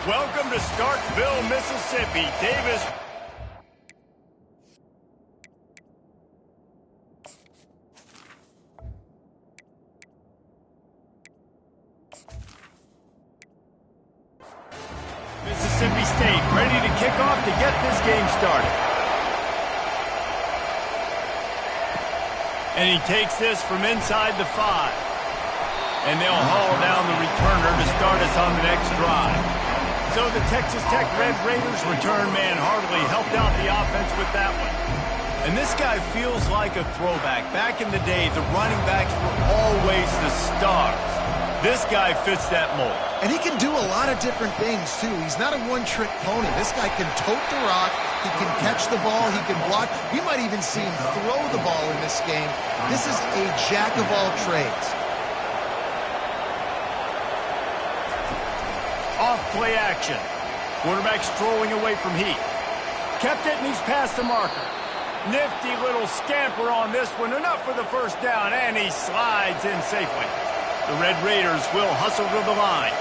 Welcome to Starkville, Mississippi. Davis. Mississippi State ready to kick off to get this game started. And he takes this from inside the 5. And they'll haul down the returner to start us on the next drive. So the Texas Tech Red Raiders return man Hartley helped out the offense with that one. And this guy feels like a throwback. Back in the day, the running backs were always the stars. This guy fits that mold. And he can do a lot of different things, too. He's not a one-trick pony. This guy can tote the rock. He can catch the ball. He can block. We might even see him throw the ball in this game. This is a jack of all trades. Off play action. Quarterback strolling away from Heath. Kept it and he's past the marker. Nifty little scamper on this one. Enough for the first down, and he slides in safely. The Red Raiders will hustle to the line.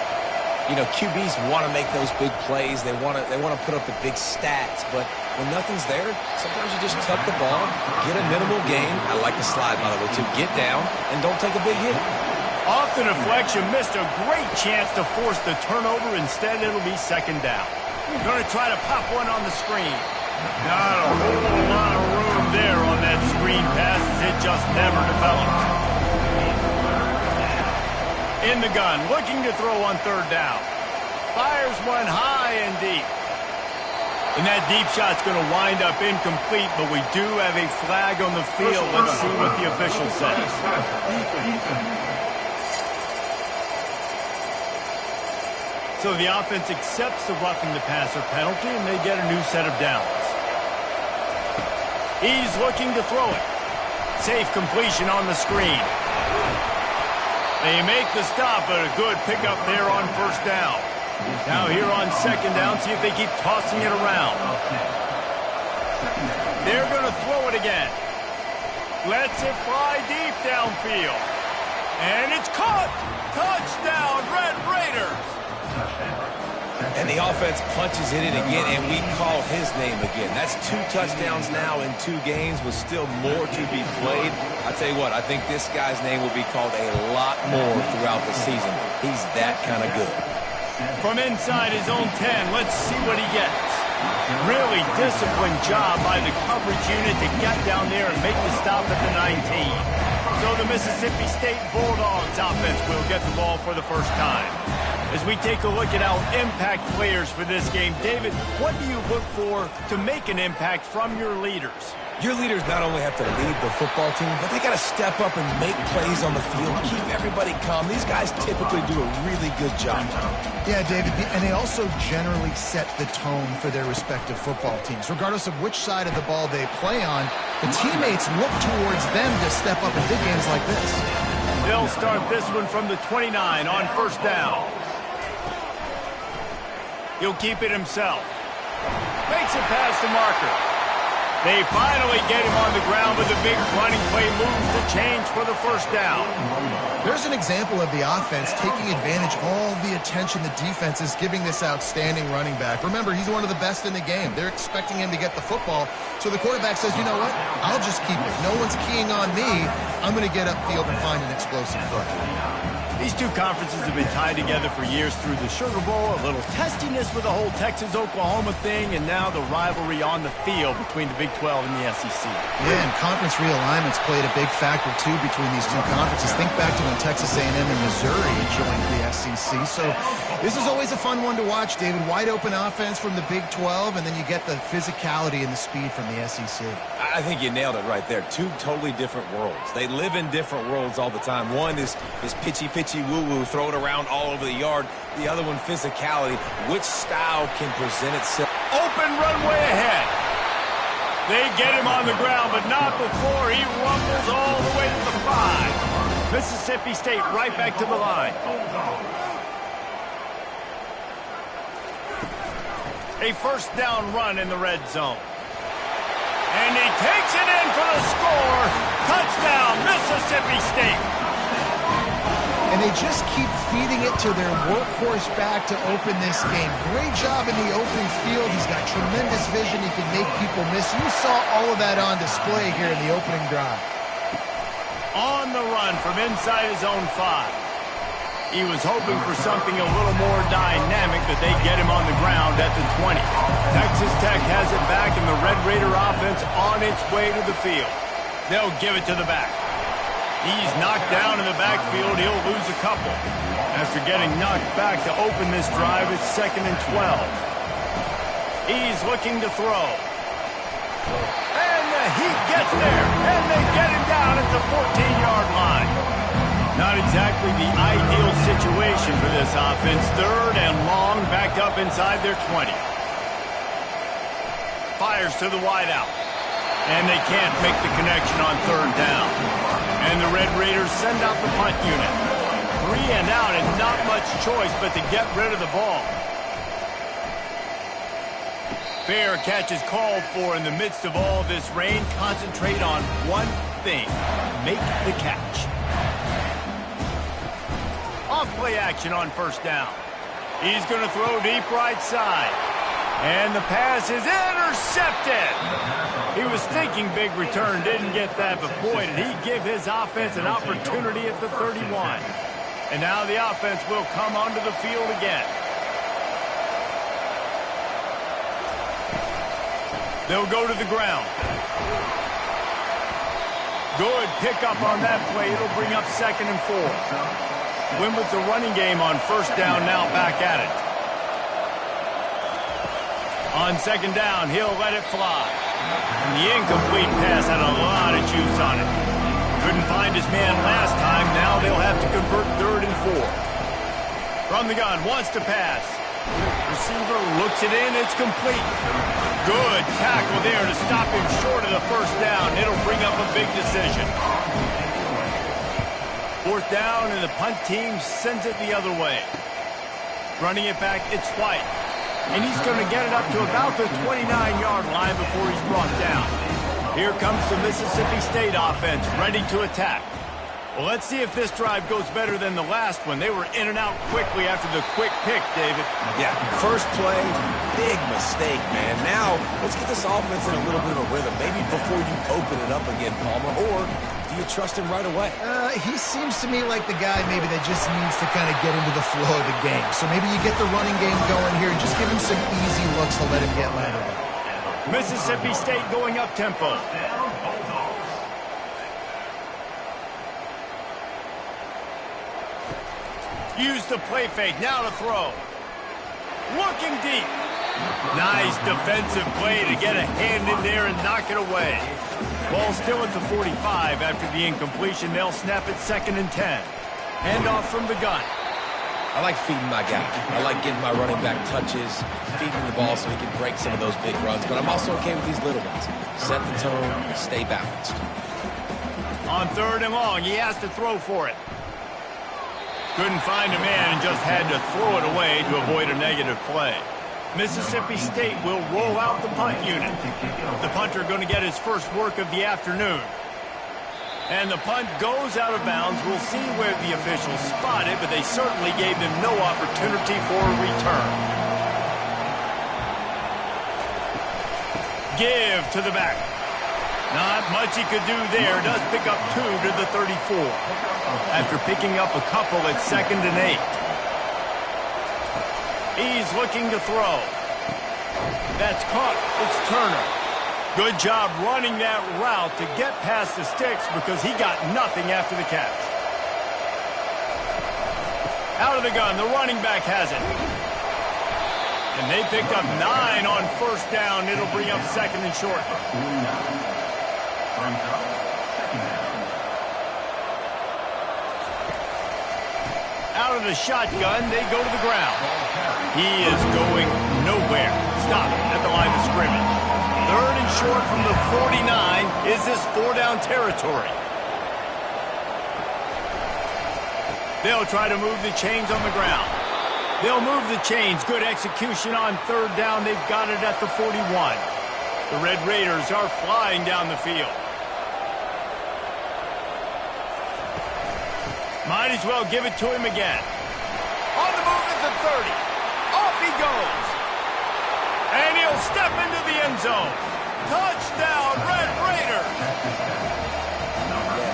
You know, QBs want to make those big plays. They want to put up the big stats. But when nothing's there, sometimes you just tuck the ball, get a minimal gain. I like the slide, by the way, to get down and don't take a big hit. Off the deflection, missed a great chance to force the turnover. Instead, it'll be second down. Going to try to pop one on the screen. Not a whole lot of room there on that screen pass as it just never developed. In the gun, looking to throw on third down. Fires one high and deep. And that deep shot's going to wind up incomplete, but we do have a flag on the field. Let's see what the official says. So the offense accepts the roughing the passer penalty, and they get a new set of downs. He's looking to throw it. Safe completion on the screen. They make the stop, but a good pickup there on first down. Now here on second down, see if they keep tossing it around. They're going to throw it again. Lets it fly deep downfield. And it's caught. Touchdown, Red Raiders. And the offense punches in it again, and we call his name again. That's 2 touchdowns now in 2 games with still more to be played. I tell you what, I think this guy's name will be called a lot more throughout the season. He's that kind of good. From inside his own 10, let's see what he gets. Really disciplined job by the coverage unit to get down there and make the stop at the 19. So the Mississippi State Bulldogs offense will get the ball for the first time. As we take a look at our impact players for this game, David, what do you look for to make an impact from your leaders? Your leaders not only have to lead the football team, but they got to step up and make plays on the field, keep everybody calm. These guys typically do a really good job. Yeah, David, and they also generally set the tone for their respective football teams. Regardless of which side of the ball they play on, the teammates look towards them to step up in big games like this. They'll start this one from the 29 on first down. He'll keep it himself. Makes it past the marker. They finally get him on the ground with a big running play, moves the change for the first down. There's an example of the offense taking advantage of all the attention the defense is giving this outstanding running back. Remember, he's one of the best in the game. They're expecting him to get the football. So the quarterback says, you know what? I'll just keep it. No one's keying on me. I'm going to get upfield and find an explosive throw. These two conferences have been tied together for years through the Sugar Bowl, a little testiness with the whole Texas-Oklahoma thing, and now the rivalry on the field between the Big 12 and the SEC. Yeah, and conference realignments played a big factor, too, between these two conferences. Think back to when Texas A&M and Missouri joined the SEC. So this is always a fun one to watch, David. Wide open offense from the Big 12, and then you get the physicality and the speed from the SEC. I think you nailed it right there. 2 totally different worlds. They live in different worlds all the time. One is pitchy woo-woo, throw it around all over the yard. The other one, physicality. Which style can present itself? Open runway ahead. They get him on the ground, but not before he rumbles all the way to the 5. Mississippi State right back to the line. A first down run in the red zone. And he takes it in for the score. Touchdown, Mississippi State. And they just keep feeding it to their workhorse back to open this game. Great job in the open field. He's got tremendous vision. He can make people miss. You saw all of that on display here in the opening drive. On the run from inside his own 5. He was hoping for something a little more dynamic, but they get him on the ground at the 20. Texas Tech has it back, and the Red Raider offense on its way to the field. They'll give it to the back. He's knocked down in the backfield. He'll lose a couple. After getting knocked back to open this drive, it's 2nd and 12. He's looking to throw. And he gets there, and they get him down at the 14-yard line. Not exactly the ideal situation for this offense. 3rd and long, backed up inside their 20. Fires to the wideout. And they can't make the connection on 3rd down. And the Red Raiders send out the punt unit. 3 and out, and not much choice but to get rid of the ball. Fair catch is called for in the midst of all this rain. Concentrate on one thing. Make the catch. Off-play action on 1st down. He's going to throw deep right side. And the pass is intercepted. He was thinking big return, didn't get that, but boy, did he give his offense an opportunity at the 31. And now the offense will come onto the field again. They'll go to the ground. Good pickup on that play. It'll bring up 2nd and 4. Win with the running game on 1st down, now back at it. On 2nd down, he'll let it fly. And the incomplete pass had a lot of juice on it. Couldn't find his man last time. Now they'll have to convert 3rd and 4. From the gun, wants to pass. Receiver looks it in. It's complete. Good tackle there to stop him short of the 1st down. It'll bring up a big decision. 4th down, and the punt team sends it the other way. Running it back, it's White. And he's going to get it up to about the 29-yard line before he's brought down. Here comes the Mississippi State offense, ready to attack. Well, let's see if this drive goes better than the last one. They were in and out quickly after the quick pick, David. Yeah, first play, big mistake, man. Now, let's get this offense in a little bit of a rhythm. Maybe before you open it up again, Palmer, or do you trust him right away? He seems to me like the guy maybe that just needs to kind of get into the flow of the game. So maybe you get the running game going here and just give him some easy looks to let him get landed. Mississippi State going up tempo. Use the play fake, now to throw. Looking deep. Nice defensive play to get a hand in there and knock it away. Ball still at the 45 after the incompletion. They'll snap it 2nd and 10. Hand off from the gun. I like feeding my guy. I like getting my running back touches, feeding the ball so he can break some of those big runs. But I'm also okay with these little ones. Set the tone, stay balanced. On 3rd and long, he has to throw for it. Couldn't find a man and just had to throw it away to avoid a negative play. Mississippi State will roll out the punt unit. The punter going to get his first work of the afternoon. And the punt goes out of bounds. We'll see where the officials spot it, but they certainly gave them no opportunity for a return. Give to the back. Not much he could do there. Does pick up 2 to the 34. After picking up a couple at 2nd and 8. He's looking to throw. That's caught. It's Turner. Good job running that route to get past the sticks because he got nothing after the catch. Out of the gun, the running back has it. And they picked up 9 on 1st down. It'll bring up 2nd and short. Out of the shotgun, they go to the ground. He is going nowhere. Stop at the line of scrimmage. 3rd and short from the 49. Is this 4-down territory? They'll try to move the chains on the ground. They'll move the chains. Good execution on 3rd down. They've got it at the 41. The Red Raiders are flying down the field. Might as well give it to him again. On the move is the 30. Off he goes. And he'll step into the end zone. Touchdown, Red Raiders.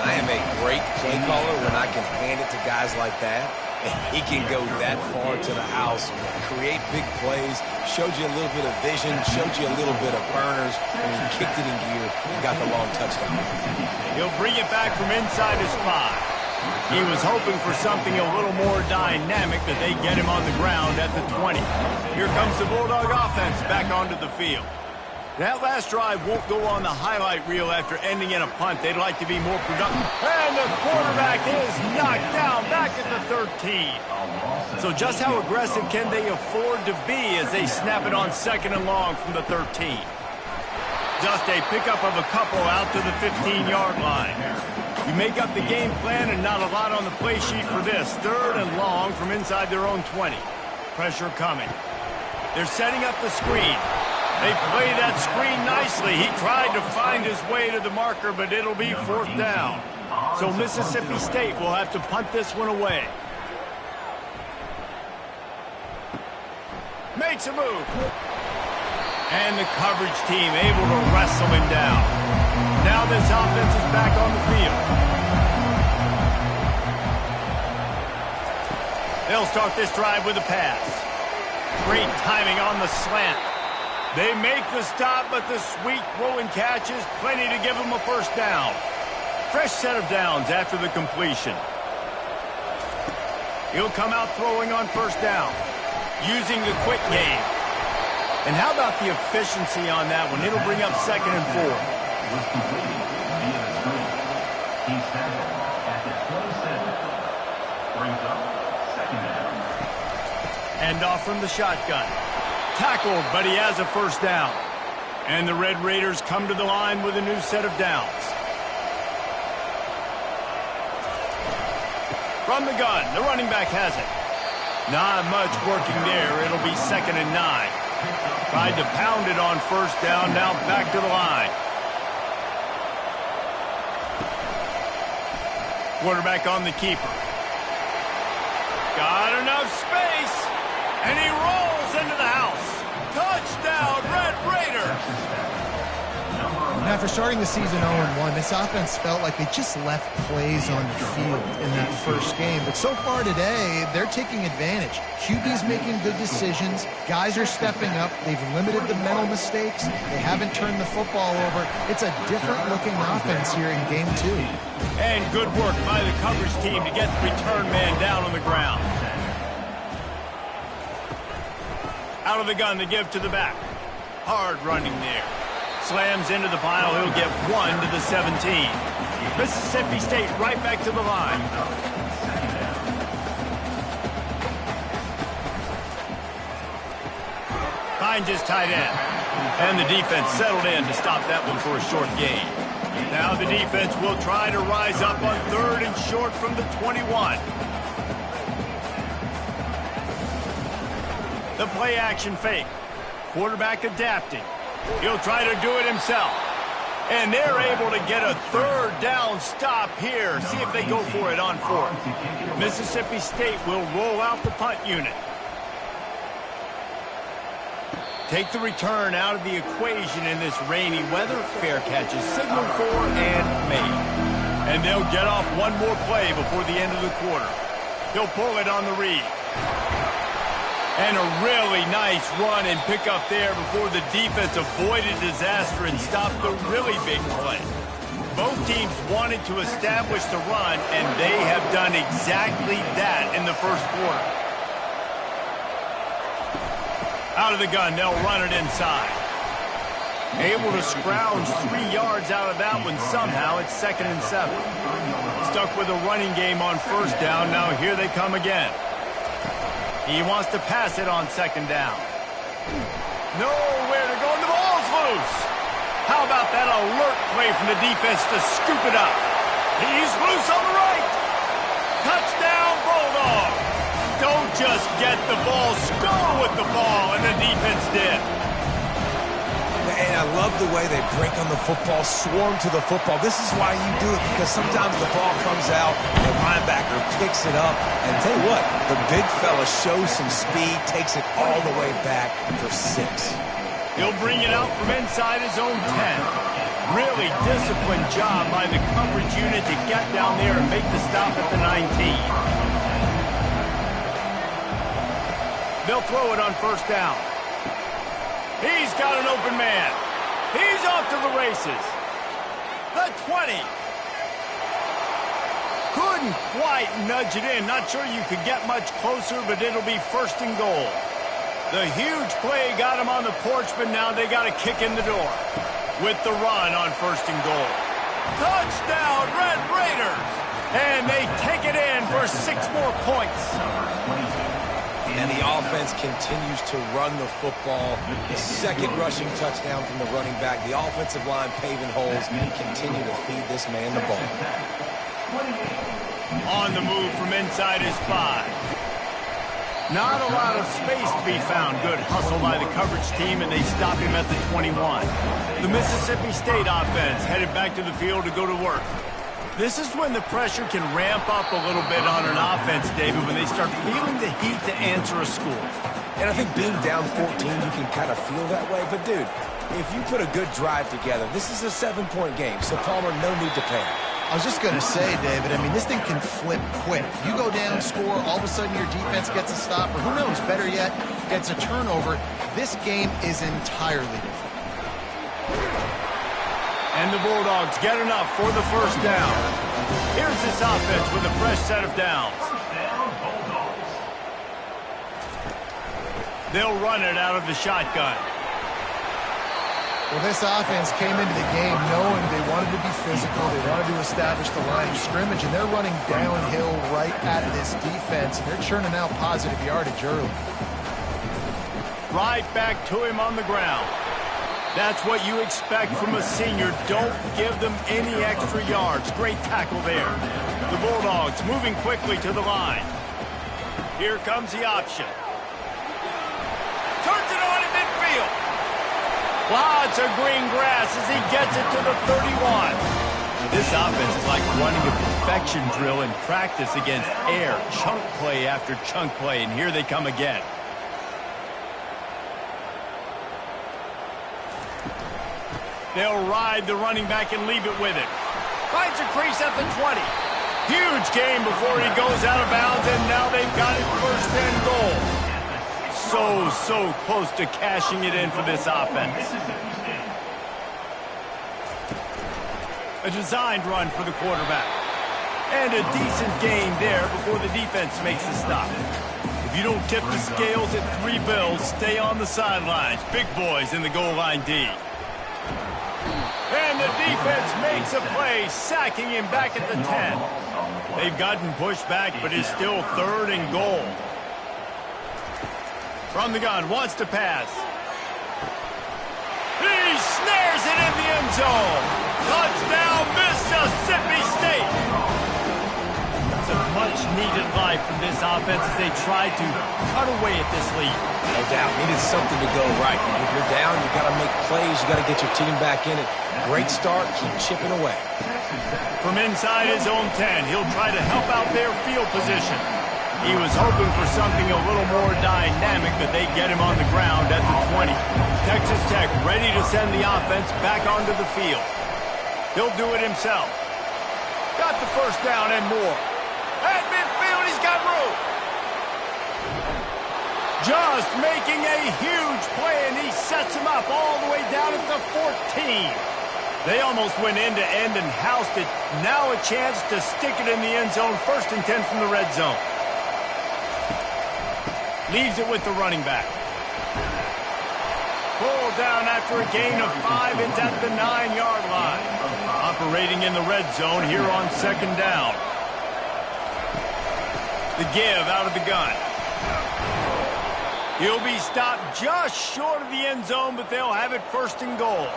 I am a great play caller when I can hand it to guys like that. And he can go that far to the house, create big plays, showed you a little bit of vision, showed you a little bit of burners, and he kicked it in gear and got the long touchdown. He'll bring it back from inside his 5. He was hoping for something a little more dynamic, that they get him on the ground at the 20. Here comes the Bulldog offense back onto the field. That last drive won't go on the highlight reel after ending in a punt. They'd like to be more productive. And the quarterback is knocked down back at the 13. So just how aggressive can they afford to be as they snap it on 2nd and long from the 13? Just a pickup of a couple out to the 15-yard line. You make up the game plan and not a lot on the play sheet for this. 3rd and long from inside their own 20. Pressure coming. They're setting up the screen. They play that screen nicely. He tried to find his way to the marker, but it'll be 4th down. So Mississippi State will have to punt this one away. Makes a move. And the coverage team able to wrestle him down. Now this offense is back on the field. They'll start this drive with a pass. Great timing on the slant. They make the stop, but the sweet throw and catch is plenty to give them a 1st down. Fresh set of downs after the completion. He'll come out throwing on 1st down, using the quick game. And how about the efficiency on that one? It'll bring up 2nd and 4. Hand off from the shotgun. Tackled, but he has a 1st down. And the Red Raiders come to the line with a new set of downs. From the gun, the running back has it. Not much working there. It'll be 2nd and 9. Tried to pound it on 1st down, now back to the line. Quarterback on the keeper. Got enough space, and he rolls into the house. Touchdown, Red Raiders! Now, after starting the season 0-1, this offense felt like they just left plays on the field in that first game. But so far today, they're taking advantage. QB's making good decisions. Guys are stepping up. They've limited the mental mistakes. They haven't turned the football over. It's a different-looking offense here in Game 2. And good work by the coverage team to get the return man down on the ground. Out of the gun to give to the back. Hard running there. Slams into the pile. He'll get 1 to the 17. Mississippi State right back to the line. Finds his tight end. And the defense settled in to stop that one for a short gain. Now the defense will try to rise up on 3rd and short from the 21. The play action fake. Quarterback adapting. He'll try to do it himself. And they're able to get a 3rd down stop here. See if they go for it on 4th. Mississippi State will roll out the punt unit. Take the return out of the equation in this rainy weather. Fair catch is signaled for and made. And they'll get off one more play before the end of the quarter. They'll pull it on the read. And a really nice run and pick up there before the defense avoided disaster and stopped the really big play. Both teams wanted to establish the run, and they have done exactly that in the first quarter. Out of the gun, they'll run it inside. Able to scrounge 3 yards out of that one somehow. It's 2nd and 7. Stuck with a running game on 1st down. Now here they come again. He wants to pass it on 2nd down. Nowhere to go, and the ball's loose. How about that alert play from the defense to scoop it up? He's loose on the right. Touchdown, Bulldog. Don't just get the ball, score with the ball, and the defense did. And I love the way they break on the football, swarm to the football. This is why you do it, because sometimes the ball comes out, the linebacker picks it up, and tell you what, the big fella shows some speed, takes it all the way back for 6. He'll bring it out from inside his own 10. Really disciplined job by the coverage unit to get down there and make the stop at the 19. They'll throw it on first down. He's got an open man. He's off to the races. The 20. Couldn't quite nudge it in. Not sure you could get much closer, but it'll be first and goal. The huge play got him on the porch, but now they got a kick in the door. With the run on first and goal. Touchdown, Red Raiders! And they take it in for 6 more points. And the offense continues to run the football. The second rushing touchdown from the running back. The offensive line paving holes. Continue to feed this man the ball. On the move from inside his 5. Not a lot of space to be found. Good hustle by the coverage team, and they stop him at the 21. The Mississippi State offense headed back to the field to go to work. This is when the pressure can ramp up a little bit on an offense, David, when they start feeling the heat to answer a score. And I think being down 14, you can kind of feel that way. But, dude, if you put a good drive together, this is a 7-point game. So, Palmer, no need to panic. I was just going to say, David, I mean, this thing can flip quick. You go down, score, all of a sudden your defense gets a stop, or who knows, better yet, gets a turnover. This game is entirely different. And the Bulldogs get enough for the first down. Here's this offense with a fresh set of downs. They'll run it out of the shotgun. Well, this offense came into the game knowing they wanted to be physical, they wanted to establish the line of scrimmage, and they're running downhill right at this defense, and they're churning out positive yardage early. Right back to him on the ground. That's what you expect from a senior. Don't give them any extra yards. Great tackle there. The Bulldogs moving quickly to the line. Here comes the option. Turns it on in midfield. Lots of green grass as he gets it to the 31. This offense is like running a perfection drill in practice against air. Chunk play after chunk play, and here they come again. They'll ride the running back and leave it with it. Finds a crease at the 20. Huge gain before he goes out of bounds, and now they've got it first and goal. So close to cashing it in for this offense. A designed run for the quarterback. And a decent gain there before the defense makes the stop. If you don't tip the scales at 3 bills, stay on the sidelines. Big boys in the goal line D. And the defense makes a play, sacking him back at the 10. They've gotten pushed back, but it's still 3rd and goal. From the gun, wants to pass. He snares it in the end zone. Touchdown, Mississippi State. It's a much-needed life from this offense as they try to cut away at this lead. No doubt. Needed something to go right. If you're down, you got to make plays. You got to get your team back in it. Great start. Keep chipping away. From inside his own 10, he'll try to help out their field position. He was hoping for something a little more dynamic, but they get him on the ground at the 20. Texas Tech ready to send the offense back onto the field. He'll do it himself. Got the first down and more. At midfield, he's got room. Just making a huge play, and he sets him up all the way down at the 14. They almost went end-to-end and housed it. Now a chance to stick it in the end zone. 1st and 10 from the red zone. Leaves it with the running back. Pulled down after a gain of 5. It's at the 9-yard line. Operating in the red zone here on 2nd down. The give out of the gun. He'll be stopped just short of the end zone, but they'll have it 1st and goal.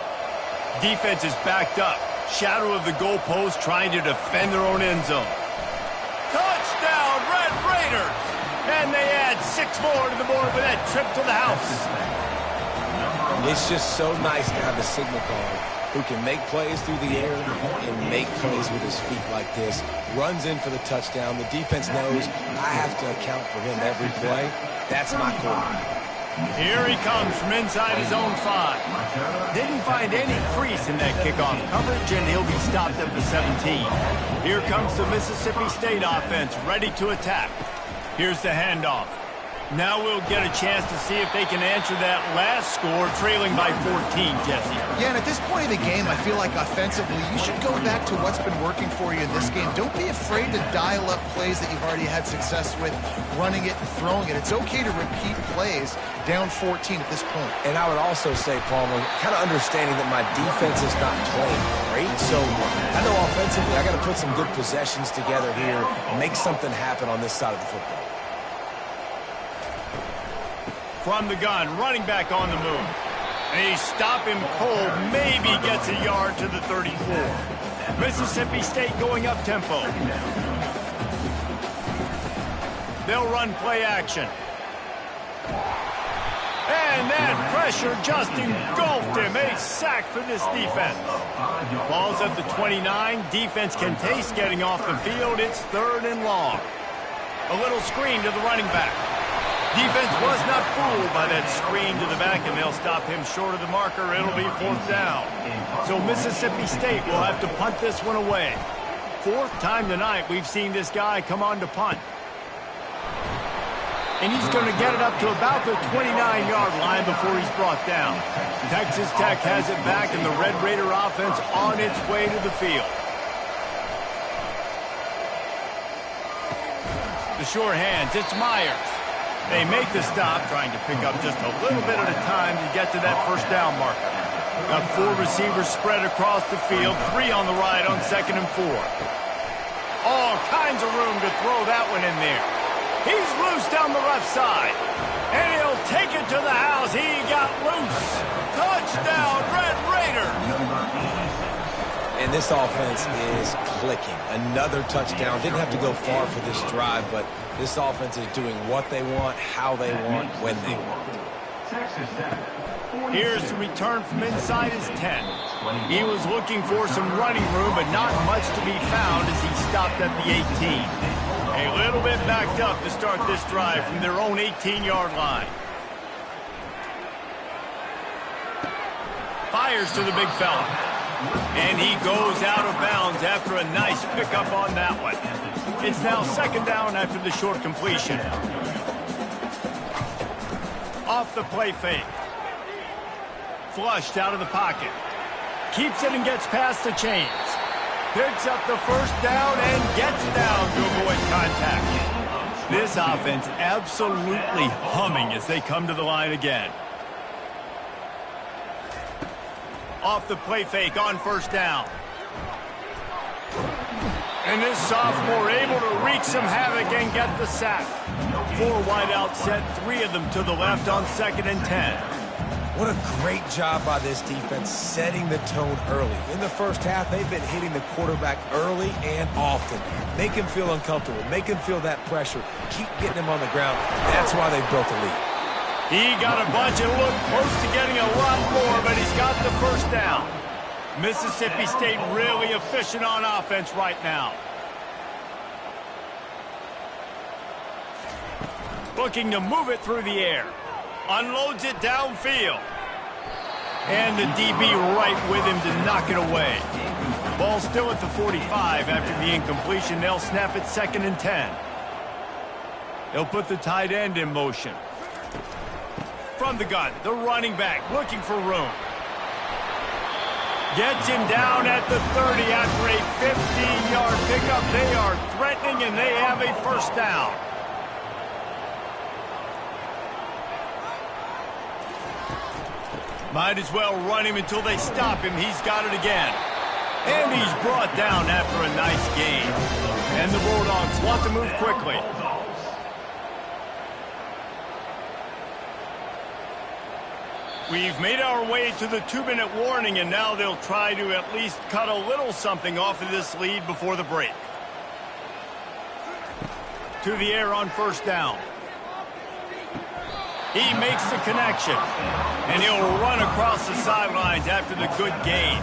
Defense is backed up. Shadow of the goalpost trying to defend their own end zone. Touchdown, Red Raiders! And they add 6 more to the board with that trip to the house. It's just so nice to have a signal guard who can make plays through the air and make plays with his feet like this. Runs in for the touchdown. The defense knows I have to account for him every play. That's my quarterback. Here he comes from inside his own 5. Didn't find any crease in that kickoff coverage, and he'll be stopped at the 17. Here comes the Mississippi State offense, ready to attack. Here's the handoff. Now we'll get a chance to see if they can answer that last score, trailing by 14, Jesse. Yeah, and at this point of the game, I feel like offensively, you should go back to what's been working for you in this game. Don't be afraid to dial up plays that you've already had success with, running it and throwing it. It's okay to repeat plays down 14 at this point. And I would also say, Palmer, kind of understanding that my defense is not playing great, so I know offensively I got to put some good possessions together here, make something happen on this side of the football. From the gun, running back on the move. They stop him cold, maybe gets a yard to the 34. Mississippi State going up tempo. They'll run play action. And that pressure just engulfed him. A sack for this defense. Ball's at the 29. Defense can taste getting off the field. It's 3rd and long. A little screen to the running back. Defense was not fooled by that screen to the back, and they'll stop him short of the marker. It'll be 4th down. So Mississippi State will have to punt this one away. 4th time tonight we've seen this guy come on to punt. And he's going to get it up to about the 29-yard line before he's brought down. Texas Tech has it back, and the Red Raider offense on its way to the field. The sure hands, it's Myers. They make the stop, trying to pick up just a little bit at a time to get to that 1st down marker. Got 4 receivers spread across the field, 3 on the right on 2nd and 4. All kinds of room to throw that one in there. He's loose down the left side, and he'll take it to the house. He got loose. Touchdown, Red Raider. And this offense is clicking. Another touchdown. Didn't have to go far for this drive, but this offense is doing what they want, how they want, when they want. Here's the return from inside his 10. He was looking for some running room, but not much to be found as he stopped at the 18. A little bit backed up to start this drive from their own 18-yard line. Fires to the big fella. And he goes out of bounds after a nice pickup on that one. It's now 2nd down after the short completion. Off the play fake. Flushed out of the pocket. Keeps it and gets past the chains. Picks up the 1st down and gets down to avoid contact. This offense absolutely humming as they come to the line again. Off the play fake on 1st down. And this sophomore able to wreak some havoc and get the sack. 4 wideouts set, 3 of them to the left on 2nd and 10. What a great job by this defense setting the tone early. In the 1st half, they've been hitting the quarterback early and often. Make him feel uncomfortable. Make him feel that pressure. Keep getting him on the ground. That's why they built the lead. He got a bunch and looked close to getting a lot more, but he's got the 1st down. Mississippi State really efficient on offense right now. Looking to move it through the air. Unloads it downfield. And the DB right with him to knock it away. Ball still at the 45 after the incompletion. They'll snap it 2nd and 10. They'll put the tight end in motion. From the gun, the running back looking for room. Gets him down at the 30 after a 15-yard pickup. They are threatening, and they have a 1st down. Might as well run him until they stop him. He's got it again. And he's brought down after a nice gain. And the Bulldogs want to move quickly. We've made our way to the 2-minute warning, and now they'll try to at least cut a little something off of this lead before the break. To the air on 1st down. He makes the connection, and he'll run across the sidelines after the good gain.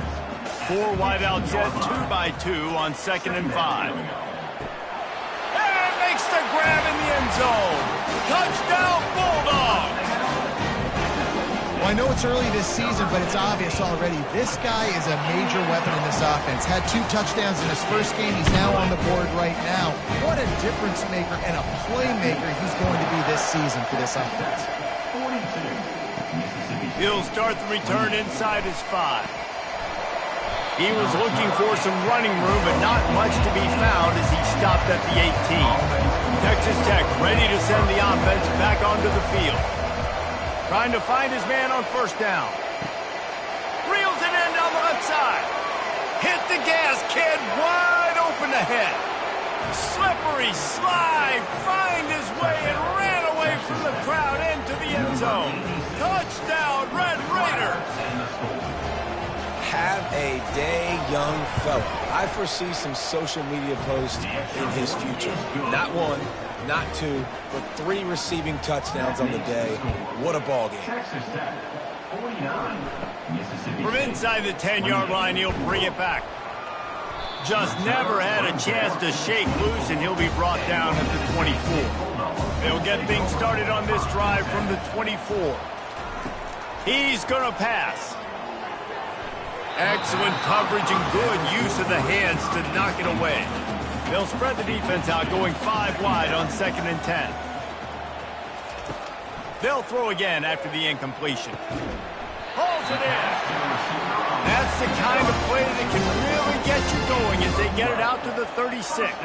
4 wide out set, 2 by 2 on 2nd and 5. And makes the grab in the end zone. Touchdown, Bulldogs! Well, I know it's early this season, but it's obvious already. This guy is a major weapon in this offense. Had 2 touchdowns in his first game. He's now on the board right now. What a difference maker and a playmaker he's going to be this season for this offense. He'll start the return inside his 5. He was looking for some running room, but not much to be found as he stopped at the 18. Texas Tech ready to send the offense back onto the field. Trying to find his man on 1st down. Reels it in down the left side. Hit the gas, kid, wide open ahead. Slippery slide, find his way and ran away from the crowd into the end zone. Touchdown, Red Raiders. Have a day, young fella. I foresee some social media posts in his future. Not 1, not 2, but 3 receiving touchdowns on the day. What a ball game. From inside the 10-yard line, he'll bring it back. Just never had a chance to shake loose, and he'll be brought down at the 24. They'll get things started on this drive from the 24. He's going to pass. Excellent coverage and good use of the hands to knock it away. They'll spread the defense out, going 5 wide on 2nd and 10. They'll throw again after the incompletion. Hauls it in. That's the kind of play that can really get you going as they get it out to the 36.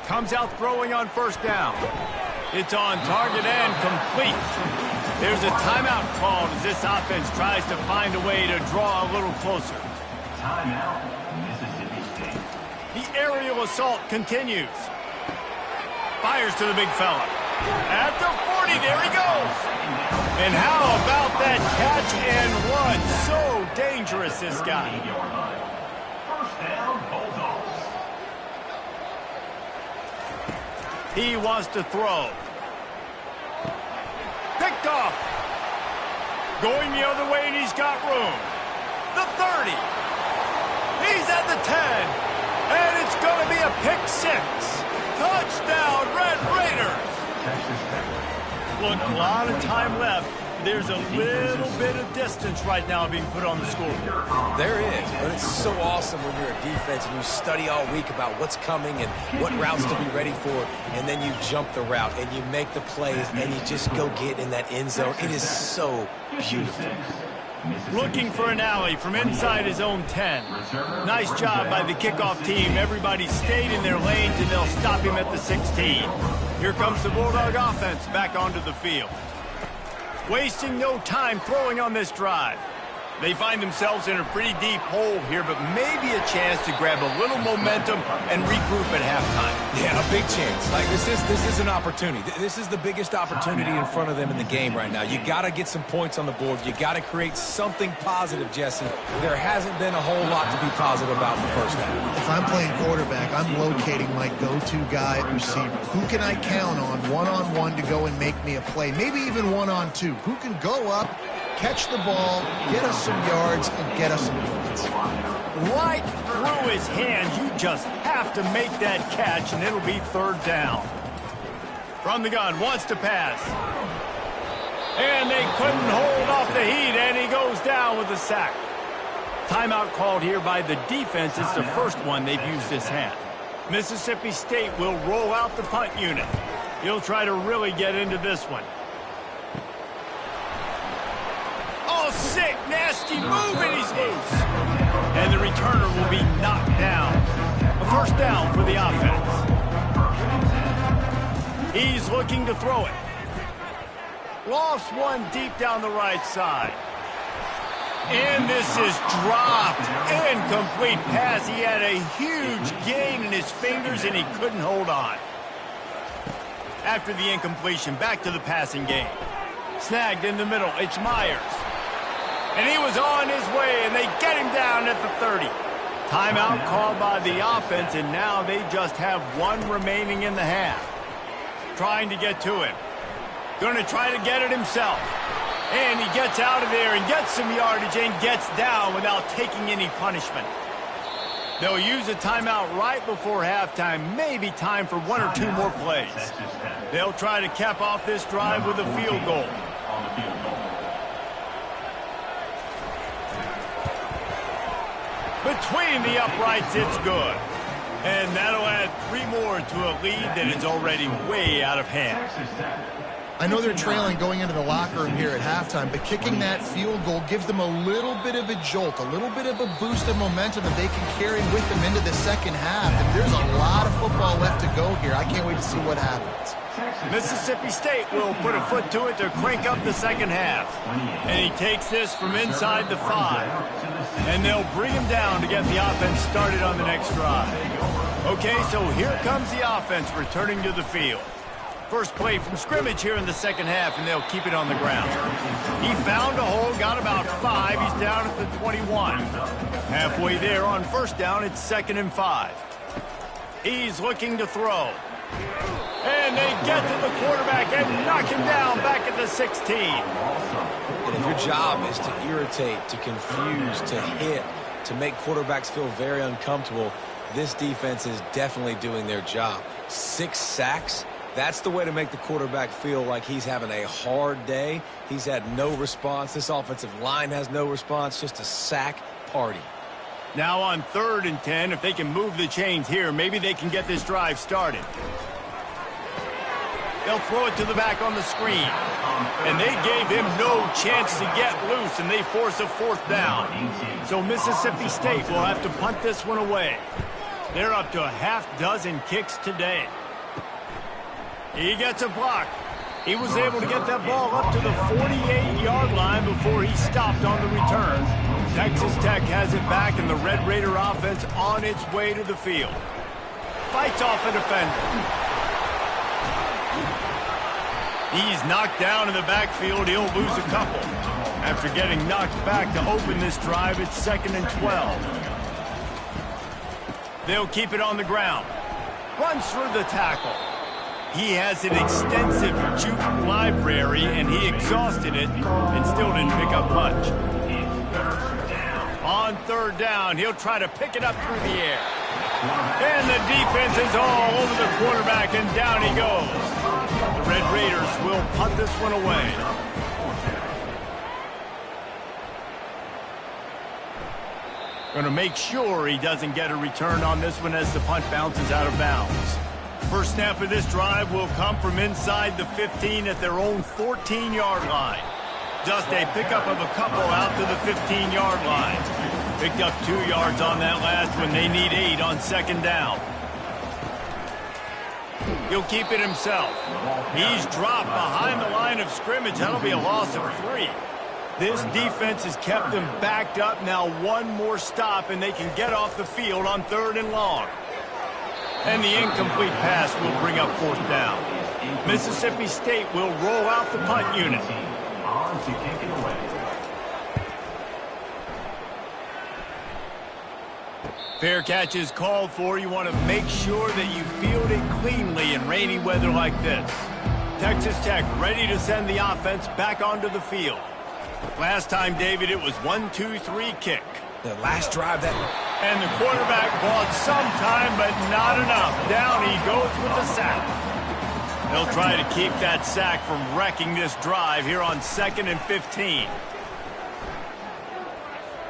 Comes out throwing on 1st down. It's on target and complete. There's a timeout called as this offense tries to find a way to draw a little closer. Timeout, Mississippi State. The aerial assault continues. Fires to the big fella. At the 40, there he goes. And how about that catch and run? So dangerous, this guy. 1st down, Bulldogs. He wants to throw. Picked off. Going the other way, and he's got room. The 30. He's at the 10. And it's going to be a pick 6. Touchdown, Red Raiders. Look, a lot of time left. There's a little bit of distance right now being put on the scoreboard. There is, but it's so awesome when you're a defense and you study all week about what's coming and what routes to be ready for, and then you jump the route and you make the plays and you just go get in that end zone. It is so beautiful. Looking for an alley from inside his own 10. Nice job by the kickoff team. Everybody stayed in their lanes, and they'll stop him at the 16. Here comes the Bulldog offense back onto the field. Wasting no time throwing on this drive. They find themselves in a pretty deep hole here, but maybe a chance to grab a little momentum and regroup at halftime. Yeah, a big chance. Like this is an opportunity. This is the biggest opportunity in front of them in the game right now. You got to get some points on the board. You got to create something positive, Jesse. There hasn't been a whole lot to be positive about in the first half. If I'm playing quarterback, I'm locating my go-to guy at receiver. Who can I count on one-on-one to go and make me a play? Maybe even one-on-two. Who can go up, catch the ball, get us some yards, and get us some points. Right through his hands. You just have to make that catch, and it'll be 3rd down. From the gun, wants to pass. And they couldn't hold off the heat, and he goes down with a sack. Timeout called here by the defense. It's the first one they've used this half. Mississippi State will roll out the punt unit. He'll try to really get into this one. Oh, sick, nasty move, and he's loose. And the returner will be knocked down. A 1st down for the offense. He's looking to throw it. Lofts one deep down the right side. And this is dropped. Incomplete pass. He had a huge gain in his fingers, and he couldn't hold on. After the incompletion, back to the passing game. Snagged in the middle. It's Myers. And he was on his way, and they get him down at the 30. Timeout called by the offense, and now they just have one remaining in the half. trying to get to him. Going to try to get it himself. And he gets out of there and gets some yardage and gets down without taking any punishment. They'll use a timeout right before halftime, maybe time for one or two more plays. They'll try to cap off this drive with a field goal. Between the uprights, it's good. And that'll add 3 more to a lead that is already way out of hand. I know they're trailing going into the locker room here at halftime, but kicking that field goal gives them a little bit of a jolt, a little bit of a boost of momentum that they can carry with them into the second half. And there's a lot of football left to go here. I can't wait to see what happens. Mississippi State will put a foot to it to crank up the second half. And he takes this from inside the 5. And they'll bring him down to get the offense started on the next drive. Okay, so here comes the offense returning to the field. First play from scrimmage here in the second half, and they'll keep it on the ground. He found a hole, got about 5. He's down at the 21. Halfway there on first down, it's 2nd and 5. He's looking to throw. And they get to the quarterback and knock him down back at the 16. And if your job is to irritate, to confuse, to hit, to make quarterbacks feel very uncomfortable, this defense is definitely doing their job. 6 sacks. That's the way to make the quarterback feel like he's having a hard day. He's had no response. This offensive line has no response, just a sack party. Now on 3rd and 10, if they can move the chains here, maybe they can get this drive started. They'll throw it to the back on the screen. And they gave him no chance to get loose, and they force a 4th down. So Mississippi State will have to punt this one away. They're up to a half-dozen kicks today. He gets a block. He was able to get that ball up to the 48-yard line before he stopped on the return. Texas Tech has it back, and the Red Raider offense on its way to the field. Fights off a defender. He's knocked down in the backfield. He'll lose a couple. After getting knocked back to open this drive, it's 2nd and 12. They'll keep it on the ground. Runs through the tackle. He has an extensive juke library, and he exhausted it and still didn't pick up much. On 3rd down, he'll try to pick it up through the air. And the defense is all over the quarterback, and down he goes. The Red Raiders will punt this one away. Going to make sure he doesn't get a return on this one as the punt bounces out of bounds. First snap of this drive will come from inside the 15 at their own 14-yard line. Just a pickup of a couple out to the 15-yard line. Picked up 2 yards on that last one. They need 8 on 2nd down. He'll keep it himself. He's dropped behind the line of scrimmage. That'll be a loss of 3. This defense has kept them backed up. Now one more stop, and they can get off the field on 3rd and long. And the incomplete pass will bring up 4th down. Mississippi State will roll out the punt unit. Fair catch is called for. You want to make sure that you field it cleanly in rainy weather like this. Texas Tech ready to send the offense back onto the field. Last time, David, it was 1-2-3 kick. The last drive that... And the quarterback bought some time, but not enough. Down he goes with the sack. They'll try to keep that sack from wrecking this drive here on 2nd and 15.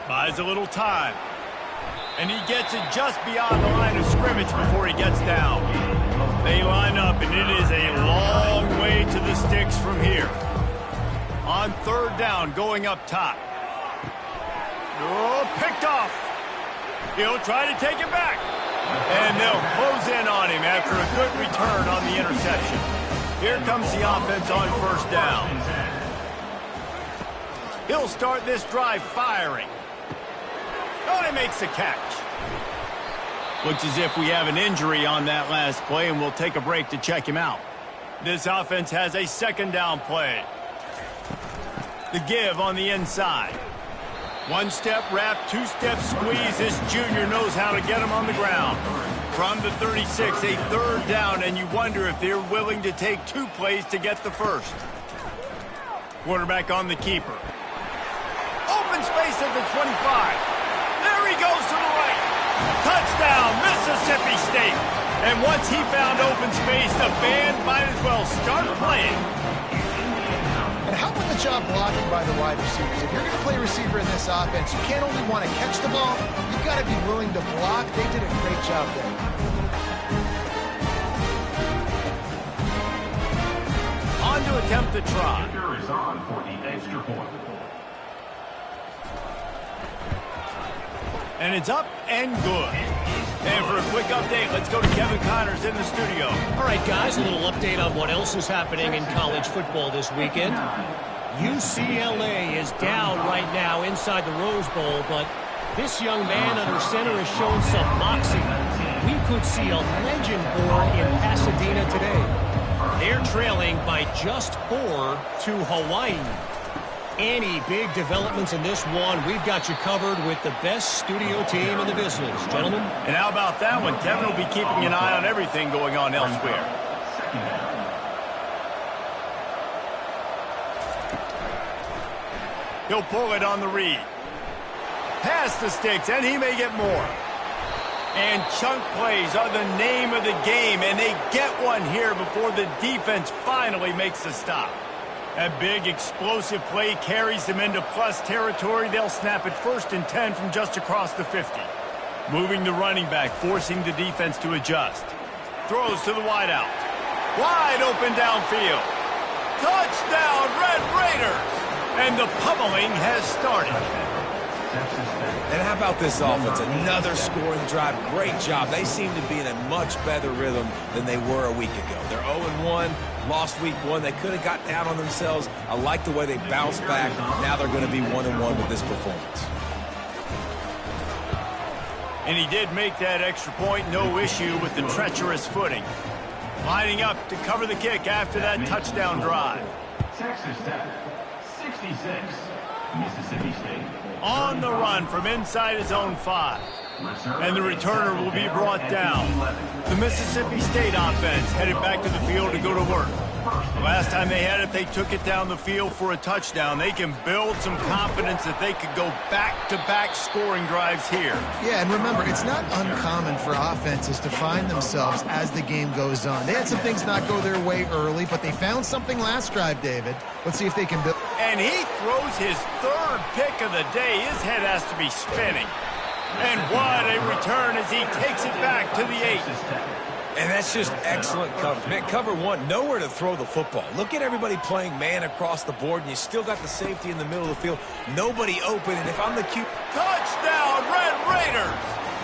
Buys a little time. And he gets it just beyond the line of scrimmage before he gets down. They line up, and it is a long way to the sticks from here. On 3rd down, going up top. Oh, picked off. He'll try to take it back. And they'll close in on him after a good return on the interception. Here comes the offense on 1st down. He'll start this drive firing. Oh, he makes the catch. Looks as if we have an injury on that last play, and we'll take a break to check him out. This offense has a 2nd down play. The give on the inside. One-step wrap, two-step squeeze. This junior knows how to get him on the ground. From the 36, a third down, and you wonder if they're willing to take 2 plays to get the first. Quarterback on the keeper. Open space at the 25. There he goes to the right. Touchdown, Mississippi State. And once he found open space, the band might as well start playing. And how about the job blocking by the wide receivers? If you're going to play receiver in this offense, you can't only want to catch the ball, you've got to be willing to block. They did a great job there. On to attempt the try. Kicker is on for the extra point. And it's up and good. And for a quick update, let's go to Kevin Connors in the studio. All right, guys, a little update on what else is happening in college football this weekend. UCLA is down right now inside the Rose Bowl, but this young man under center has shown some moxie. We could see a legend born in Pasadena today. They're trailing by just 4 to Hawaii. Any big developments in this one, we've got you covered with the best studio team in the business, gentlemen. And how about that one? Kevin will be keeping an eye on everything going on elsewhere. He'll pull it on the read. Pass the sticks, and he may get more. And chunk plays are the name of the game, and they get one here before the defense finally makes the stop. That big explosive play carries them into plus territory. They'll snap it 1st and 10 from just across the 50. Moving the running back, forcing the defense to adjust. Throws to the wideout. Wide open downfield. Touchdown, Red Raiders! And the pummeling has started. And how about this offense? Another scoring drive. Great job. They seem to be in a much better rhythm than they were a week ago. They're 0-1, lost week 1. They could have got down on themselves. I like the way they bounced back. Now they're going to be 1-1 with this performance. And he did make that extra point. No issue with the treacherous footing. Lining up to cover the kick after that touchdown drive. Texas Tech, 66, Mississippi State. On the run from inside his own 5. And the returner will be brought down. The Mississippi State offense headed back to the field to go to work. Last time they had it, they took it down the field for a touchdown. They can build some confidence that they could go back-to-back scoring drives here. Yeah, and remember, it's not uncommon for offenses to find themselves as the game goes on. They had some things not go their way early, but they found something last drive, David. Let's see if they can build. And he throws his 3rd pick of the day. His head has to be spinning. And what a return as he takes it back to the 8. And that's just excellent coverage. Man, cover 1, nowhere to throw the football. Look at everybody playing man across the board, and you still got the safety in the middle of the field. Nobody open, and if I'm the Q... Touchdown, Red Raiders!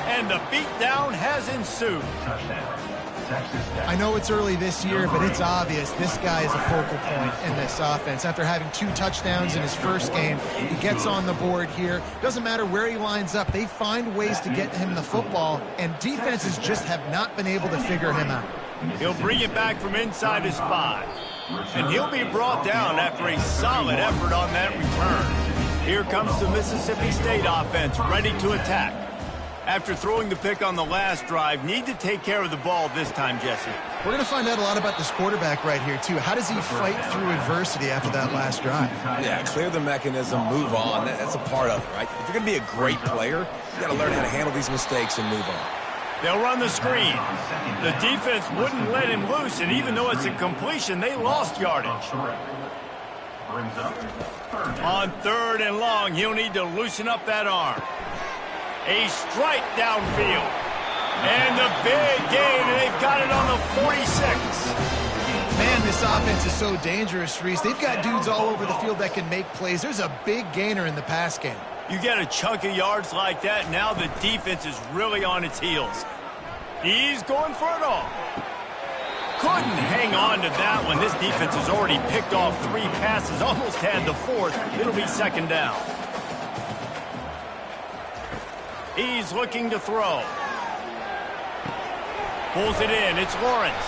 And the beatdown has ensued. Touchdown, Texas Tech. I know it's early this year, but it's obvious this guy is a focal point in this offense. After having 2 touchdowns in his first game, he gets on the board here. Doesn't matter where he lines up. They find ways to get him the football, and defenses just have not been able to figure him out. He'll bring it back from inside his 5. And he'll be brought down after a solid effort on that return. Here comes the Mississippi State offense ready to attack. After throwing the pick on the last drive, need to take care of the ball this time, Jesse. We're going to find out a lot about this quarterback right here, too. How does he fight through adversity after that last drive? Yeah, clear the mechanism, move on. That's a part of it, right? If you're going to be a great player, you got to learn how to handle these mistakes and move on. They'll run the screen. The defense wouldn't let him loose, and even though it's a completion, they lost yardage. On 3rd and long, he'll need to loosen up that arm. A strike downfield. And the big gain, and they've got it on the 46. Man, this offense is so dangerous, Reese. They've got dudes all over the field that can make plays. There's a big gainer in the pass game. You get a chunk of yards like that, now the defense is really on its heels. He's going for it all. Couldn't hang on to that one. This defense has already picked off 3 passes, almost had the 4th. It'll be 2nd down. He's looking to throw. Pulls it in. It's Lawrence.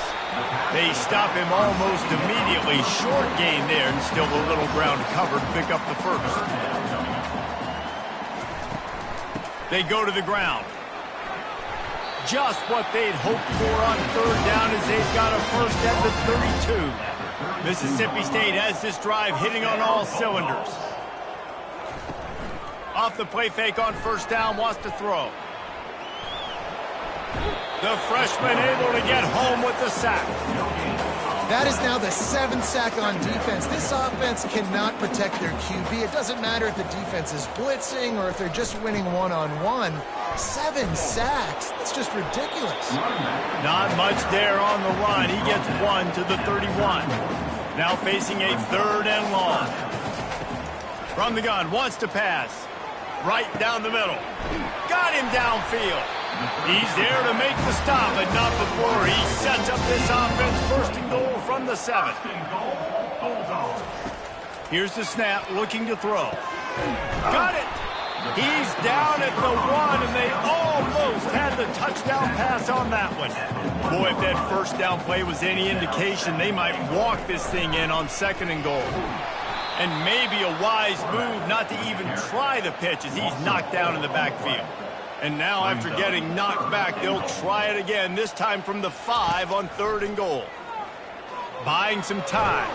They stop him almost immediately. Short gain there, and still a little ground cover to pick up the 1st. They go to the ground. Just what they'd hoped for on third down as they've got a first at the 32. Mississippi State has this drive hitting on all cylinders. Off the play fake on first down, wants to throw. The freshman able to get home with the sack. That is now the 7th sack on defense. This offense cannot protect their QB. It doesn't matter if the defense is blitzing or if they're just winning one-on-one. 7 sacks. That's just ridiculous. Not much there on the run. He gets one to the 31. Now facing a third and long. From the gun, wants to pass. Right down the middle. Got him downfield. He's there to make the stop, but not before he sets up this offense. First and goal from the 7. Here's the snap, looking to throw. Got it. He's down at the 1, and they almost had the touchdown pass on that one. Boy, if that first down play was any indication, they might walk this thing in on 2nd and goal. And maybe a wise move not to even try the pitch as he's knocked down in the backfield. And now after getting knocked back, they'll try it again, this time from the 5 on 3rd and goal. Buying some time.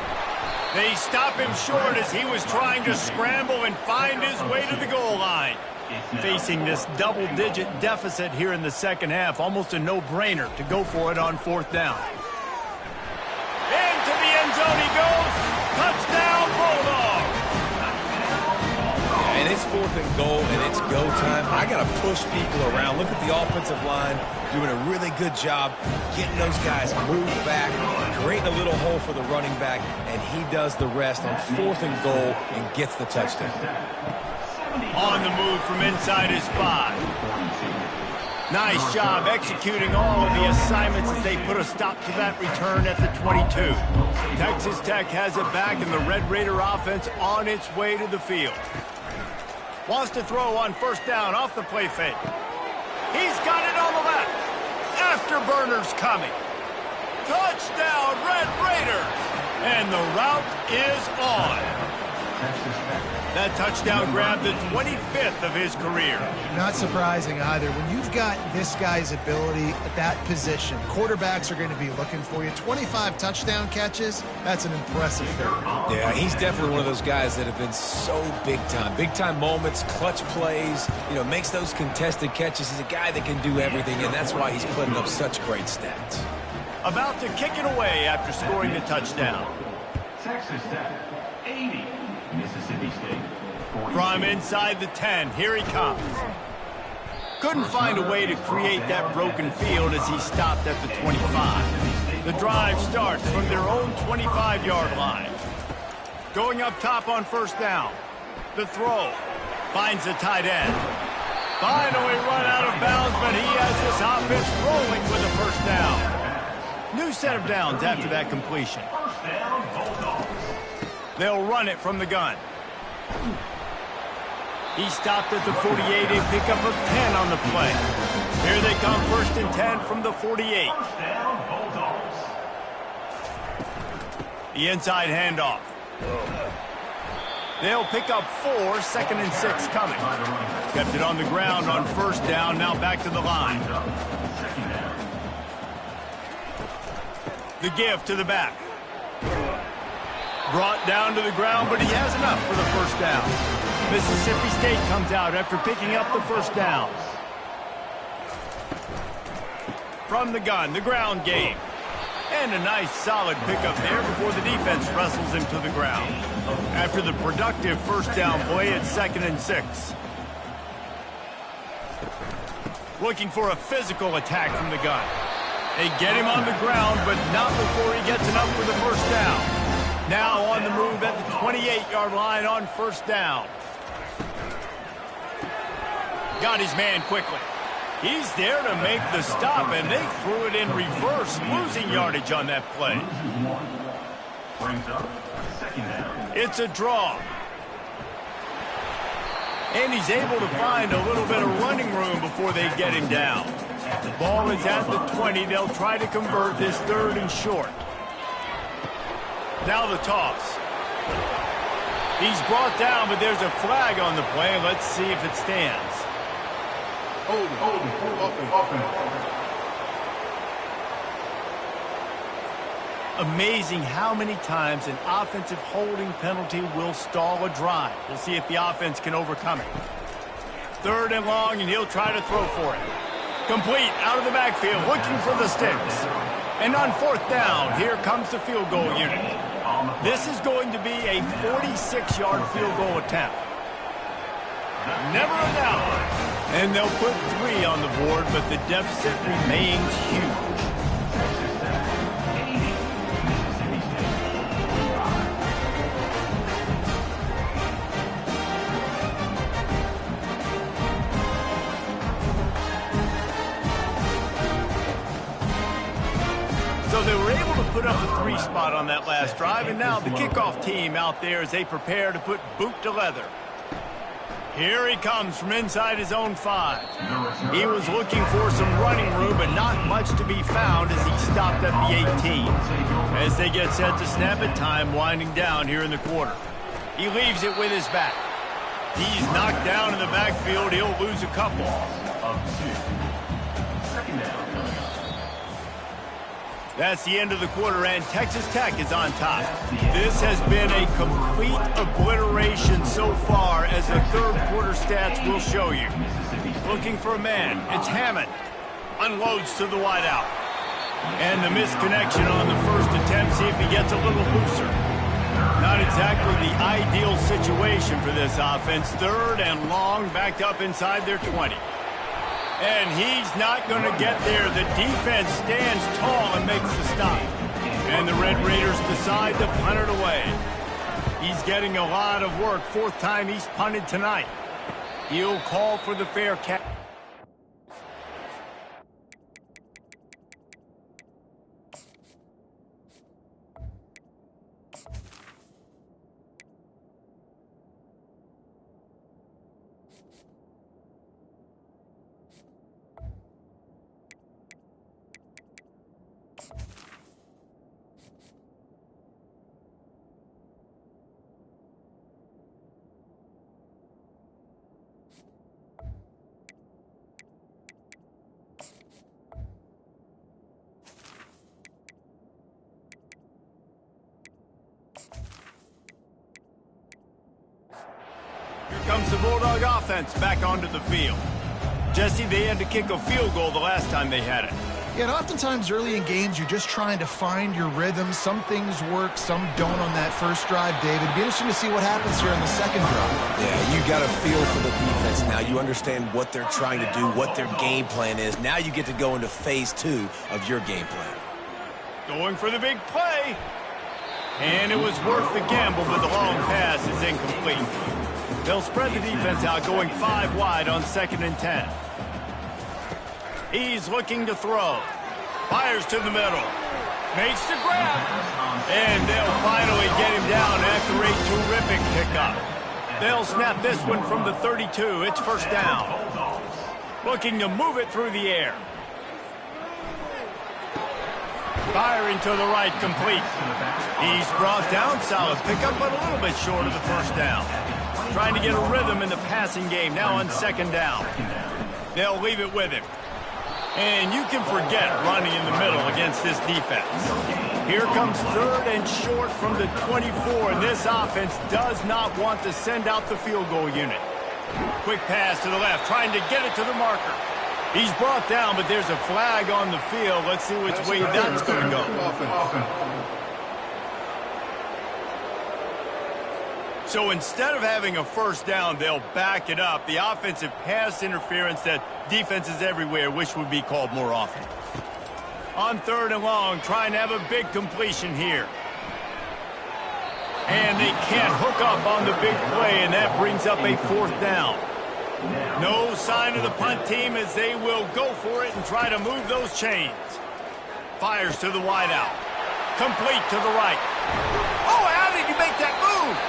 They stop him short as he was trying to scramble and find his way to the goal line. Facing this double-digit deficit here in the second half, almost a no-brainer to go for it on 4th down. Into the end zone he goes. Touchdown, Bulldogs! And it's 4th and goal, and it's go time. I got to push people around. Look at the offensive line doing a really good job getting those guys moved back, creating a little hole for the running back, and he does the rest on 4th and goal and gets the touchdown. On the move from inside his 5. Nice job executing all of the assignments as they put a stop to that return at the 22. Texas Tech has it back, and the Red Raider offense on its way to the field. Wants to throw on 1st down off the play fake. He's got it on the left. Afterburners coming. Touchdown, Red Raiders! And the route is on. That touchdown grabbed the 25th of his career. Not surprising either. When you've got this guy's ability at that position, quarterbacks are going to be looking for you. 25 touchdown catches, that's an impressive figure. Yeah, he's definitely one of those guys that have been so big time. Big time moments, clutch plays, makes those contested catches. He's a guy that can do everything, and that's why he's putting up such great stats. About to kick it away after scoring the touchdown. Texas Tech, 80. Mississippi State, 46. From inside the 10, here he comes. Couldn't find a way to create that broken field as he stopped at the 25. The drive starts from their own 25-yard line. Going up top on 1st down. The throw. Finds the tight end. Finally run out of bounds, but he has this offense rolling with a 1st down. New set of downs after that completion. First down, Bulldogs. They'll run it from the gun. He stopped at the 48, a pickup of 10 on the play. Here they come, 1st and 10 from the 48. First down, Bulldogs. The inside handoff. They'll pick up 4, 2nd and 6 coming. Kept it on the ground on 1st down, now back to the line. Second down. The give to the back. Brought down to the ground, but he has enough for the 1st down. Mississippi State comes out after picking up the 1st down. From the gun, the ground game. And a nice solid pickup there before the defense wrestles him to the ground. After the productive 1st down play, it's 2nd and 6. Looking for a physical attack from the gun. They get him on the ground, but not before he gets enough for the 1st down. Now on the move at the 28-yard line on 1st down. Got his man quickly. He's there to make the stop, and they threw it in reverse, losing yardage on that play. Brings up 2nd down. It's a draw. And he's able to find a little bit of running room before they get him down. The ball is at the 20. They'll try to convert this 3rd and short. Now the toss. He's brought down, but there's a flag on the play. Let's see if it stands. Amazing how many times an offensive holding penalty will stall a drive. We'll see if the offense can overcome it. 3rd and long, and he'll try to throw for it. Complete out of the backfield, looking for the sticks. And on 4th down, here comes the field goal unit. This is going to be a 46-yard field goal attempt. Never a doubt. And they'll put 3 on the board, but the deficit remains huge. So they were able to put up a 3 spot on that last drive, and now the kickoff team out there as they prepare to put boot to leather. Here he comes from inside his own 5. He was looking for some running room, but not much to be found as he stopped at the 18. As they get set to snap it, time winding down here in the quarter. He leaves it with his back. He's knocked down in the backfield. He'll lose a couple. That's the end of the quarter, and Texas Tech is on top. This has been a complete obliteration so far, as the 3rd quarter stats will show you. Looking for a man. It's Hammond. Unloads to the wideout. And the misconnection on the first attempt. See if he gets a little looser. Not exactly the ideal situation for this offense. 3rd and long, backed up inside their 20. And he's not going to get there. The defense stands tall and makes the stop. And the Red Raiders decide to punt it away. He's getting a lot of work. 4th time he's punted tonight. He'll call for the fair catch. Comes the Bulldog offense back onto the field. Jesse, they had to kick a field goal the last time they had it. Yeah, and oftentimes early in games, you're just trying to find your rhythm. Some things work, some don't on that first drive, David. It'd be interesting to see what happens here on the second drive. Yeah, you got a feel for the defense now. You understand what they're trying to do, what their game plan is. Now you get to go into phase 2 of your game plan. Going for the big play. And it was worth the gamble, but the long pass is incomplete. They'll spread the defense out, going 5 wide on 2nd and 10. He's looking to throw. Fires to the middle. Makes the grab. And they'll finally get him down after a terrific pickup. They'll snap this one from the 32. It's 1st down. Looking to move it through the air. Firing to the right, complete. He's brought down, solid pickup, but a little bit short of the 1st down. Trying to get a rhythm in the passing game, now on 2nd down. They'll leave it with him. And you can forget running in the middle against this defense. Here comes 3rd and short from the 24, and this offense does not want to send out the field goal unit. Quick pass to the left, trying to get it to the marker. He's brought down, but there's a flag on the field. Let's see which way that's going to go. So instead of having a 1st down, they'll back it up. The offensive pass interference that defenses everywhere wish would be called more often. On 3rd and long, trying to have a big completion here. And they can't hook up on the big play, and that brings up a 4th down. No sign of the punt team as they will go for it and try to move those chains. Fires to the wideout. Complete to the right. Oh, how did he make that move?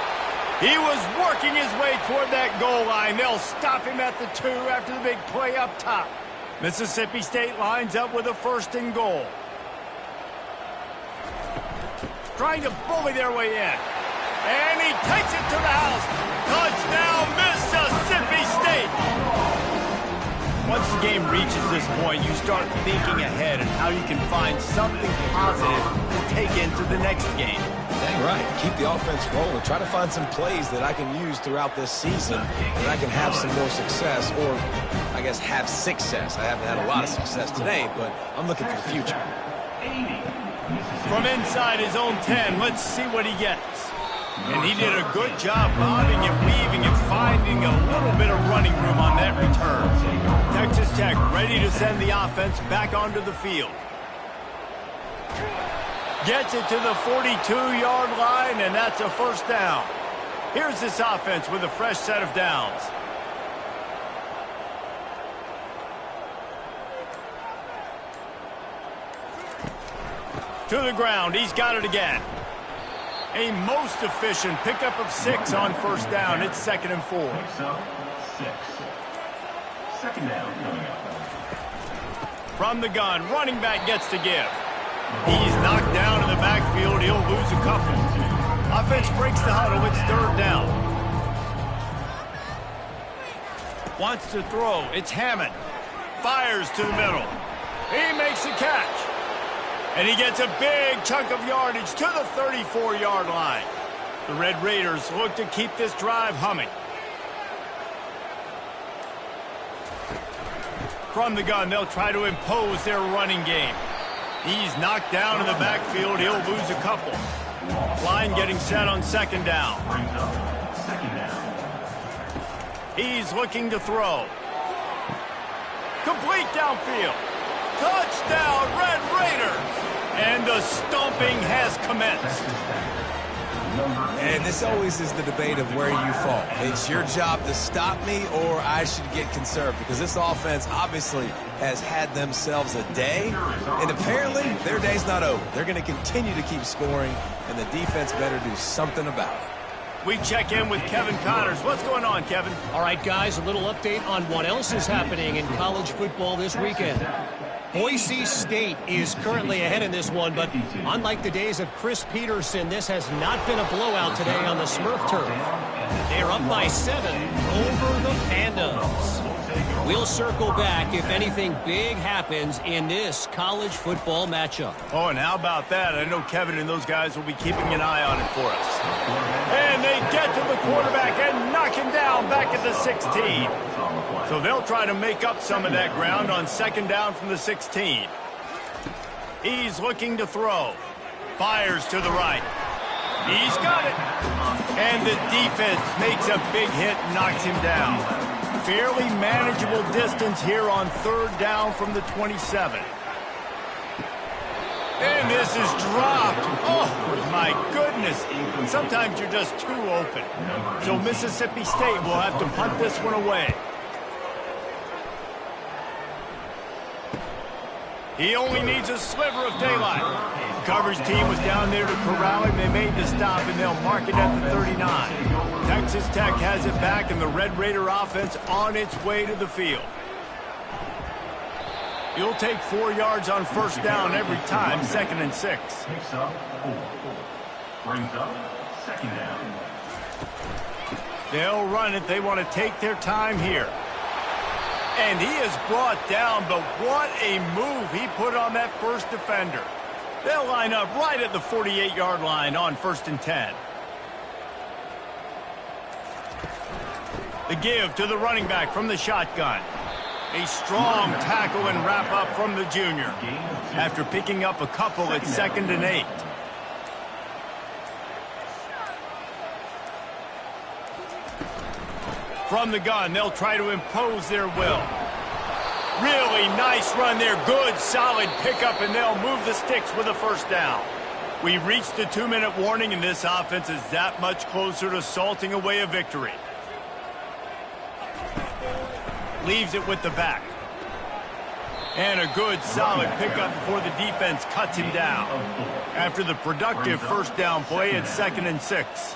He was working his way toward that goal line. They'll stop him at the 2 after the big play up top. Mississippi State lines up with a 1st and goal. Trying to bully their way in. And he takes it to the house. Touchdown, Mississippi State. Once the game reaches this point, you start thinking ahead and how you can find something positive to take into the next game. Dang right. Keep the offense rolling. Try to find some plays that I can use throughout this season that I can have some more success, or I guess have success. I haven't had a lot of success today, but I'm looking for the future. From inside his own 10, let's see what he gets. And he did a good job bobbing and weaving and finding a little bit of running room on that return. Texas Tech ready to send the offense back onto the field. Gets it to the 42-yard line, and that's a first down. Here's this offense with a fresh set of downs. To the ground, he's got it again. A most efficient pickup of 6 on first down. It's 2nd and 4. Picks up 6. 2nd down coming up. From the gun, running back gets to give. He's knocked down in the backfield. He'll lose a couple. Offense breaks the huddle. It's 3rd down. Wants to throw. It's Hammond. Fires to the middle. He makes a catch. And he gets a big chunk of yardage to the 34-yard line. The Red Raiders look to keep this drive humming. From the gun, they'll try to impose their running game. He's knocked down in the backfield. He'll lose a couple. Line getting set on 2nd down. Brings up 2nd down. He's looking to throw. Complete downfield. Touchdown, Red Raiders! And the stomping has commenced. And this always is the debate of where you fall. It's your job to stop me, or I should get conserved, because this offense obviously has had themselves a day, and apparently their day's not over. They're going to continue to keep scoring, and the defense better do something about it. We check in with Kevin Connors. What's going on, Kevin? All right, guys, a little update on what else is happening in college football this weekend. Boise State is currently ahead in this one, but unlike the days of Chris Peterson, this has not been a blowout today on the Smurf turf. They're up by 7 over the Pandas. We'll circle back if anything big happens in this college football matchup. Oh, and how about that? I know Kevin and those guys will be keeping an eye on it for us. And they get to the quarterback and knock him down back at the 16. So they'll try to make up some of that ground on 2nd down from the 16. He's looking to throw. Fires to the right. He's got it. And the defense makes a big hit and knocks him down. Fairly manageable distance here on 3rd down from the 27. And this is dropped. Oh, my goodness. Sometimes you're just too open. So Mississippi State will have to punt this one away. He only needs a sliver of daylight. The coverage team was down there to corral him. They made the stop, and they'll mark it at the 39. Texas Tech has it back, and the Red Raider offense on its way to the field. You'll take 4 yards on first down every time, 2nd and 6. Picks up 4. Brings up 2nd down. They'll run it. They want to take their time here. And he is brought down, but what a move he put on that first defender. They'll line up right at the 48-yard line on 1st and 10. The give to the running back from the shotgun. A strong tackle and wrap up from the junior. After picking up a couple at 2nd and 8. From the gun, they'll try to impose their will. Really nice run there. Good, solid pickup, and they'll move the sticks with a first down. We've reached the 2-minute warning, and this offense is that much closer to salting away a victory. Leaves it with the back. And a good, solid pickup before the defense cuts him down. After the productive first down play, it's 2nd and 6.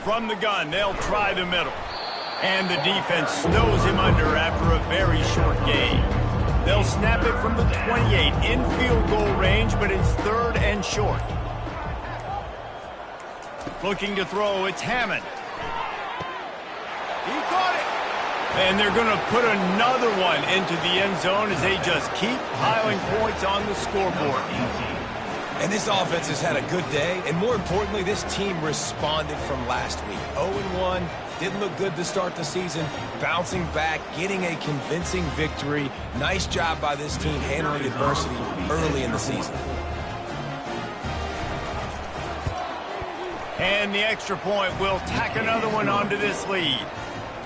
From the gun, they'll try the middle. And the defense snows him under after a very short gain. They'll snap it from the 28 in field goal range, but it's 3rd and short. Looking to throw, it's Hammond. He caught it. And they're going to put another one into the end zone as they just keep piling points on the scoreboard. And this offense has had a good day, and more importantly, this team responded from last week. 0-1, didn't look good to start the season, bouncing back, getting a convincing victory. Nice job by this team handling adversity early in the season. And the extra point will tack another one onto this lead.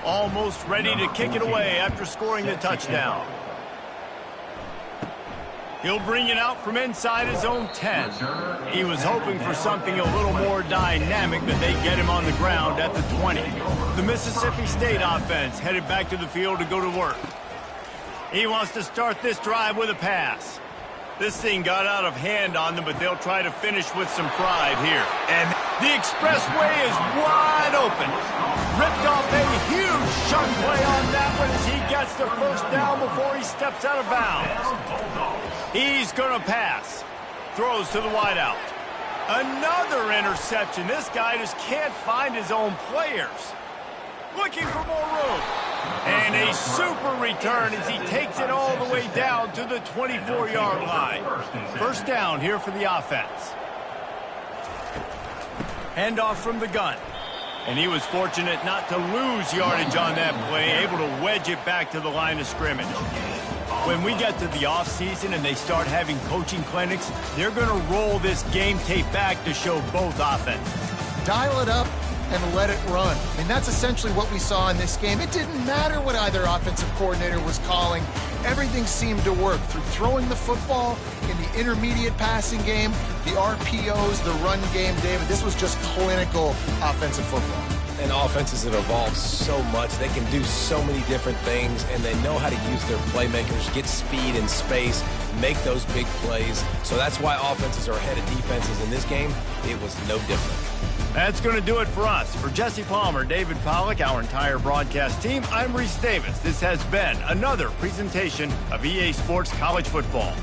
Almost ready to kick it away after scoring the touchdown. He'll bring it out from inside his own 10. He was hoping for something a little more dynamic, but they get him on the ground at the 20. The Mississippi State offense headed back to the field to go to work. He wants to start this drive with a pass. This thing got out of hand on them, but they'll try to finish with some pride here. And the expressway is wide open. Ripped off a huge shot play on that one as he gets the first down before he steps out of bounds. He's going to pass. Throws to the wideout. Another interception. This guy just can't find his own players. Looking for more room. And a super return as he takes it all the way down to the 24-yard line. First down here for the offense. Handoff from the gun. And he was fortunate not to lose yardage on that play, able to wedge it back to the line of scrimmage. When we get to the offseason and they start having coaching clinics, they're going to roll this game tape back to show both offenses. Dial it up and let it run. I mean, that's essentially what we saw in this game. It didn't matter what either offensive coordinator was calling. Everything seemed to work through throwing the football in the intermediate passing game, the RPOs, the run game, David. This was just clinical offensive football. And offenses have evolved so much. They can do so many different things, and they know how to use their playmakers, get speed and space, make those big plays. So that's why offenses are ahead of defenses in this game. It was no different. That's going to do it for us. For Jesse Palmer, David Pollack, our entire broadcast team, I'm Reese Davis. This has been another presentation of EA Sports College Football.